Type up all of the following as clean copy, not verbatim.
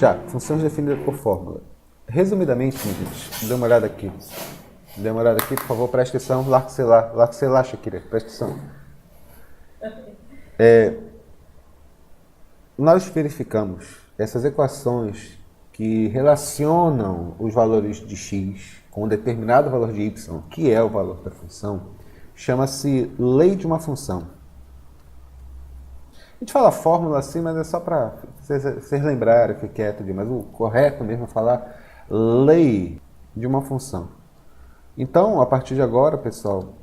Já, funções definidas por fórmula. Resumidamente, meus gente, dê uma olhada aqui. Dê uma olhada aqui, por favor, presta atenção. Lá que você lá, Shakira, presta atenção. Nós verificamos essas equações que relacionam os valores de x com um determinado valor de y, que é o valor da função, chama-se lei de uma função. A gente fala fórmula assim, mas é só para vocês lembrarem, fique quieto, mas o correto mesmo é falar lei de uma função. Então, a partir de agora, pessoal,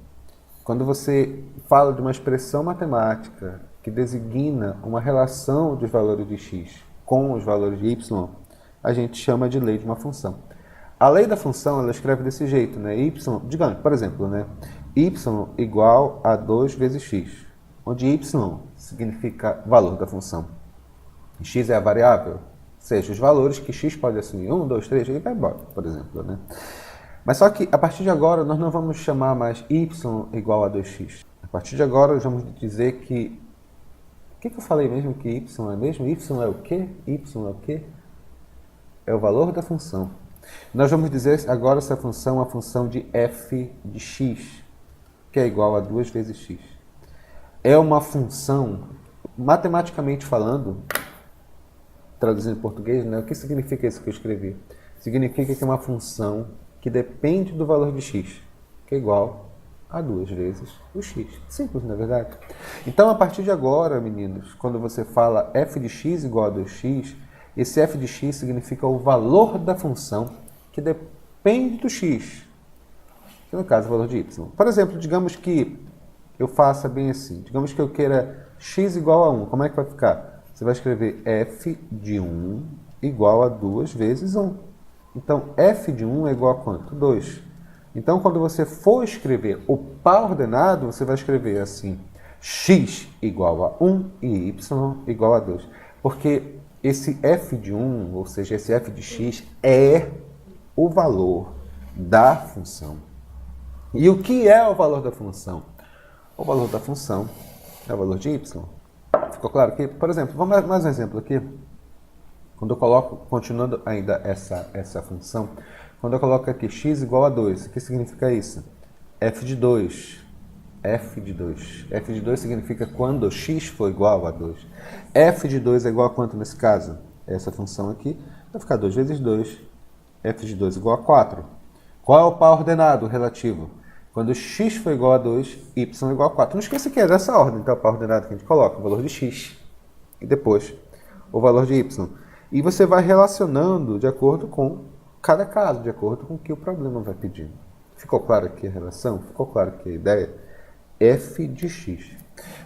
quando você fala de uma expressão matemática que designa uma relação dos valores de x com os valores de y, a gente chama de lei de uma função. A lei da função, ela escreve desse jeito, né? Y, digamos, por exemplo, né? Y igual a 2 vezes x, onde y significa valor da função. X é a variável, ou seja, os valores que x pode assumir, 1, 2, 3, e vai embora, por exemplo, né? Mas só que, a partir de agora, nós não vamos chamar mais y igual a 2x. A partir de agora, nós vamos dizer que... O que eu falei mesmo que y é mesmo? Y é o quê? Y é o quê? É o valor da função. Nós vamos dizer agora essa função é uma função de f de x, que é igual a 2 vezes x. É uma função, matematicamente falando, traduzindo em português, né? O que significa isso que eu escrevi? Significa que é uma função que depende do valor de x, que é igual a 2 vezes o x. Simples, não é verdade? Então, a partir de agora, meninos, quando você fala f de x igual a 2x, esse f de x significa o valor da função que depende do x, que no caso é o valor de y. Por exemplo, digamos que eu faça bem assim. Digamos que eu queira x igual a 1. Como é que vai ficar? Você vai escrever f de 1 igual a 2 vezes 1. Então, f de 1 é igual a quanto? 2. Então, quando você for escrever o par ordenado, você vai escrever assim, x igual a 1 e y igual a 2. Porque esse f de 1, ou seja, esse f de x, é o valor da função. E o que é o valor da função? O valor da função é o valor de y. Ficou claro aqui? Por exemplo, vamos mais um exemplo aqui. Quando eu coloco, continuando ainda essa função, quando eu coloco aqui x igual a 2, o que significa isso? F de 2. F de 2. F de 2 significa quando x for igual a 2. F de 2 é igual a quanto nesse caso? Essa função aqui vai ficar 2 vezes 2. F de 2 igual a 4. Qual é o par ordenado relativo? Quando x for igual a 2, y igual a 4. Não esqueça que é dessa ordem, então, o par ordenado que a gente coloca, o valor de x. E depois, o valor de y. E você vai relacionando de acordo com cada caso, de acordo com o que o problema vai pedindo. Ficou claro aqui a relação? Ficou claro aqui a ideia? F de x.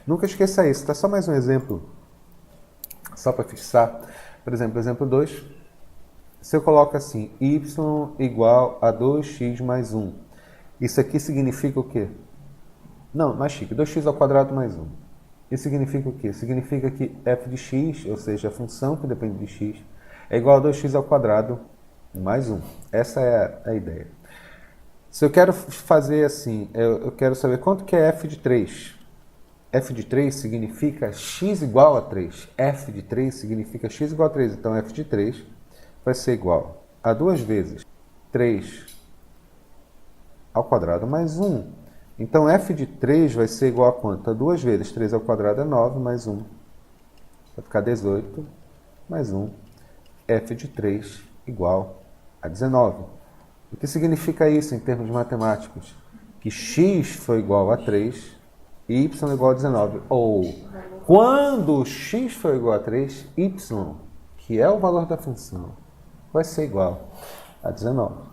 Nunca esqueça isso, tá? Só mais um exemplo, só para fixar. Por exemplo, exemplo 2. Se eu coloco assim, y igual a 2x mais 1. Isso aqui significa o quê? Não, mais chique, 2x ao quadrado mais 1. Isso significa o quê? Significa que f de x, ou seja, a função que depende de x, é igual a 2x ao quadrado mais 1. Essa é a ideia. Se eu quero fazer assim, eu quero saber quanto que é f de 3. F de 3 significa x igual a 3. F de 3 significa x igual a 3. Então, f de 3 vai ser igual a 2 vezes 3 ao quadrado mais 1. Então, f de 3 vai ser igual a quanto? A 2 vezes 3 ao quadrado é 9, mais 1. Vai ficar 18, mais 1. F de 3 igual a 19. O que significa isso em termos matemáticos? Que x foi igual a 3 e y igual a 19. Ou, quando x for igual a 3, y, que é o valor da função, vai ser igual a 19.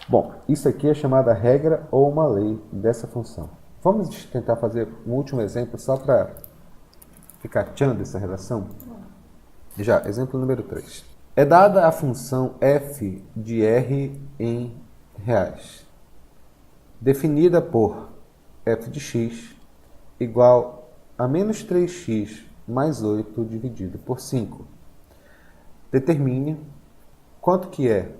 Bom, isso aqui é chamada regra ou uma lei dessa função. Vamos tentar fazer um último exemplo só para ficar tchan dessa relação? Já, exemplo número 3. É dada a função f de r em reais, definida por f de x igual a menos 3x mais 8 dividido por 5. Determine quanto que é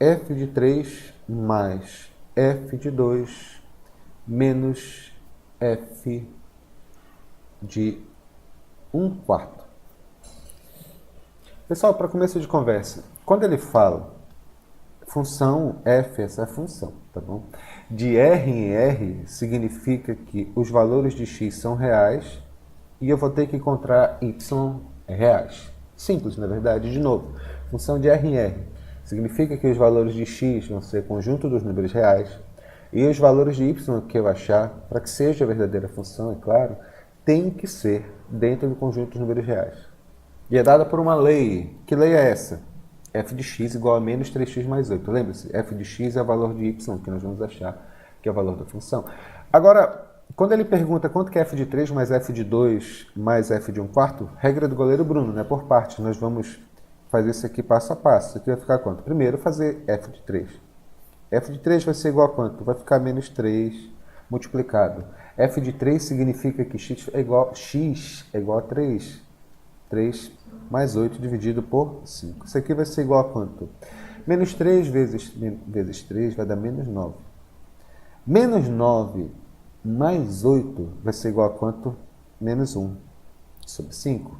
f de 3 mais f de 2 menos f de 1/4. Pessoal, para começo de conversa, quando ele fala função f, essa é a função, tá bom? De R em R significa que os valores de x são reais e eu vou ter que encontrar y reais. Simples, na verdade. De novo, função de R em R significa que os valores de x vão ser conjunto dos números reais e os valores de y que eu achar, para que seja a verdadeira função, é claro, tem que ser dentro do conjunto dos números reais. E é dada por uma lei. Que lei é essa? F de x igual a menos 3x mais 8. Lembra-se? F de x é o valor de y que nós vamos achar, que é o valor da função. Agora, quando ele pergunta quanto que é f de 3 mais f de 2 mais f de 1/4, regra do goleiro Bruno, né? Por partes. Nós vamos fazer isso aqui passo a passo. Isso aqui vai ficar quanto? Primeiro, fazer f de 3. F de 3 vai ser igual a quanto? Vai ficar menos 3 multiplicado. F de 3 significa que x é igual a 3. 3 mais 8 dividido por 5. Isso aqui vai ser igual a quanto? Menos 3 vezes 3 vai dar menos 9. Menos 9 mais 8 vai ser igual a quanto? Menos 1 sobre 5.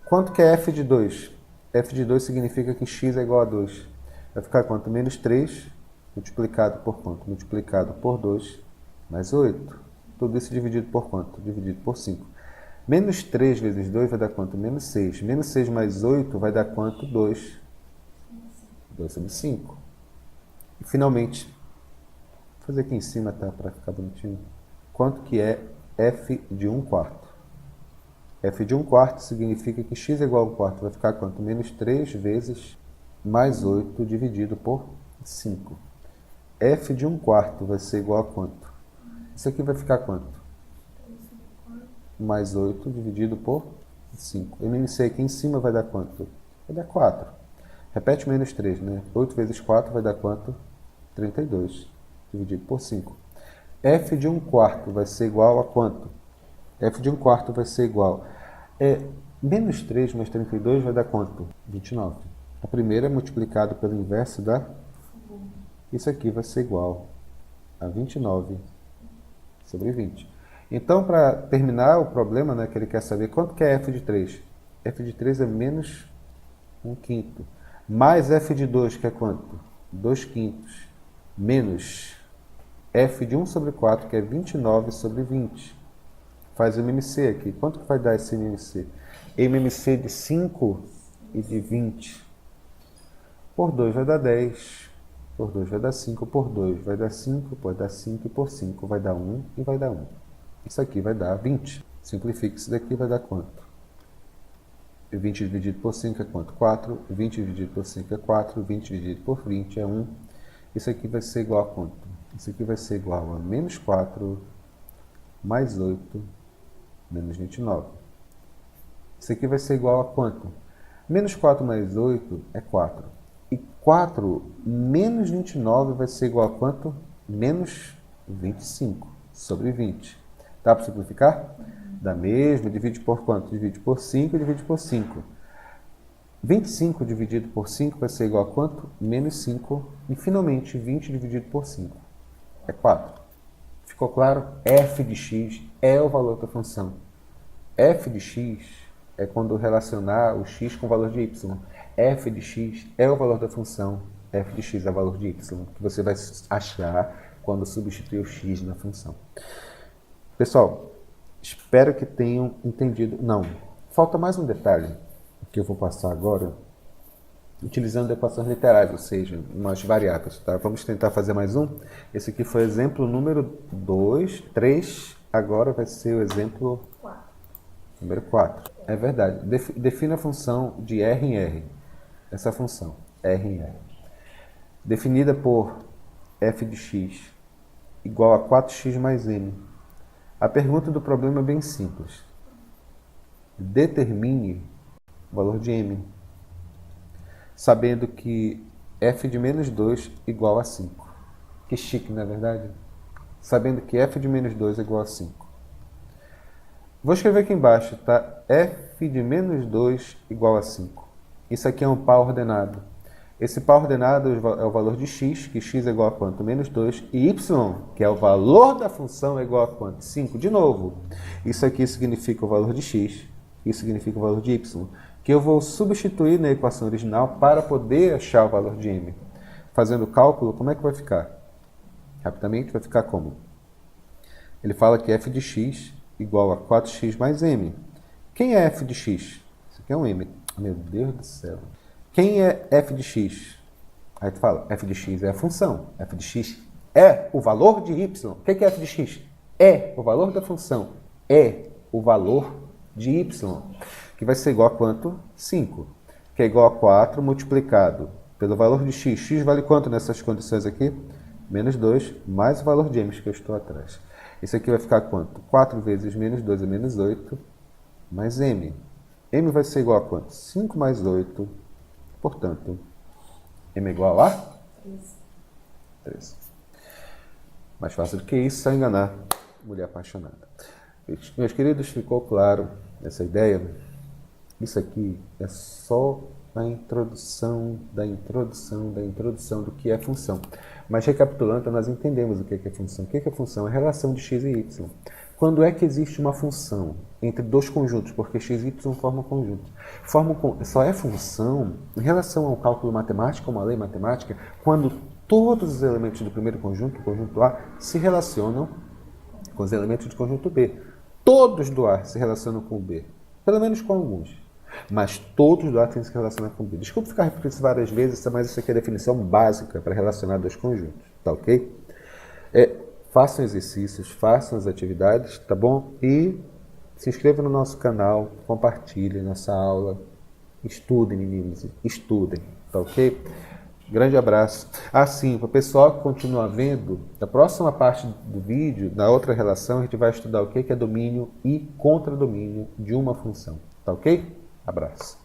Quanto que é f de 2? F de 2 significa que x é igual a 2. Vai ficar quanto? Menos 3 multiplicado por quanto? Multiplicado por 2 mais 8. Tudo isso dividido por quanto? Dividido por 5. Menos 3 vezes 2 vai dar quanto? Menos 6. Menos 6 mais 8 vai dar quanto? 2. 2 sobre 5. E, finalmente, vou fazer aqui em cima, tá? Para ficar bonitinho. Quanto que é f de 1/4? F de 1/4 significa que x é igual a 1/4. Vai ficar quanto? Menos 3 vezes mais 8 dividido por 5. F de 1/4 vai ser igual a quanto? Isso aqui vai ficar quanto? Mais 8 dividido por 5. MMC aqui em cima vai dar quanto? Vai dar 4. Repete menos 3, né? 8 vezes 4 vai dar quanto? 32. Dividido por 5. F de 1/4 vai ser igual a quanto? F de 1/4 vai ser igual. Menos 3 mais 32 vai dar quanto? 29. A primeira é multiplicado pelo inverso da... Isso aqui vai ser igual a 29 sobre 20. Então, para terminar o problema, né, que ele quer saber quanto que é f de 3. F de 3 é menos 1/5. Mais f de 2, que é quanto? 2/5. Menos f de 1 sobre 4, que é 29 sobre 20. Faz o MMC aqui. Quanto que vai dar esse MMC? MMC de 5 e de 20. Por 2 vai dar 10. Por 2 vai dar 5. Por 2 vai dar 5. Por dar 5 e por 5 vai dar 1 e vai dar 1. Isso aqui vai dar 20. Simplifica isso daqui, vai dar quanto? 20 dividido por 5 é quanto? 4. 20 dividido por 5 é 4. 20 dividido por 20 é 1. Isso aqui vai ser igual a quanto? Isso aqui vai ser igual a menos 4 mais 8 menos 29. Isso aqui vai ser igual a quanto? Menos 4 mais 8 é 4. E 4 menos 29 vai ser igual a quanto? Menos 25 sobre 20. Dá para simplificar? Dá mesmo. Divide por quanto? Divide por 5 e divide por 5. 25 dividido por 5 vai ser igual a quanto? Menos 5. E, finalmente, 20 dividido por 5 é 4. Ficou claro? F de x é o valor da função. F de x é quando relacionar o x com o valor de y. F de x é o valor da função. F de x é o valor de y, que você vai achar quando substituir o x na função. Pessoal, espero que tenham entendido. Não, falta mais um detalhe que eu vou passar agora, utilizando equações literais, ou seja, umas variáveis. Tá? Vamos tentar fazer mais um. Esse aqui foi o exemplo número 2, 3, agora vai ser o exemplo 4. Número 4. É verdade. Defina a função de R em R. Essa função, R em R. Definida por f de x igual a 4x mais n. A pergunta do problema é bem simples. Determine o valor de m, sabendo que f de menos 2 igual a 5. Que chique, não é verdade? Sabendo que f de menos 2 é igual a 5. Vou escrever aqui embaixo, tá? F de menos 2 igual a 5. Isso aqui é um par ordenado. Esse par ordenado é o valor de x, que x é igual a quanto? Menos 2. E y, que é o valor da função, é igual a quanto? 5. De novo, isso aqui significa o valor de x, isso significa o valor de y. que eu vou substituir na equação original para poder achar o valor de m. Fazendo o cálculo, como é que vai ficar? Rapidamente vai ficar como? Ele fala que f de x igual a 4x mais m. Quem é f de x? Isso aqui é um m. Meu Deus do céu. Quem é f de x? Aí tu fala, f de x é a função. F de x é o valor de y. O que é f de x? É o valor da função. É o valor de y. Que vai ser igual a quanto? 5. Que é igual a 4 multiplicado pelo valor de x. X vale quanto nessas condições aqui? Menos 2 mais o valor de m que eu estou atrás. Isso aqui vai ficar quanto? 4 vezes menos 2 é menos 8 mais m. M vai ser igual a quanto? 5 mais 8. Portanto, M é igual a 13. Mais fácil do que isso, só enganar mulher apaixonada. Meus queridos, ficou claro essa ideia? Isso aqui é só a introdução do que é função. Mas recapitulando, nós entendemos o que é função. O que é função? É a relação de x e y. Quando é que existe uma função entre dois conjuntos? Porque x e y formam conjunto. Só é função em relação ao cálculo matemático, uma lei matemática, quando todos os elementos do primeiro conjunto, o conjunto A, se relacionam com os elementos do conjunto B. Todos do A se relacionam com o B. Pelo menos com alguns. Mas todos do A têm que se relacionar com o B. Desculpa ficar repetindo isso várias vezes, mas isso aqui é a definição básica para relacionar dois conjuntos. Tá ok? Façam exercícios, façam as atividades, tá bom? E se inscrevam no nosso canal, compartilhem nossa aula. Estudem, meninos, estudem, tá ok? Grande abraço. Sim, para o pessoal que continua vendo, na próxima parte do vídeo, na outra relação, a gente vai estudar o que é domínio e contradomínio de uma função, tá ok? Abraço.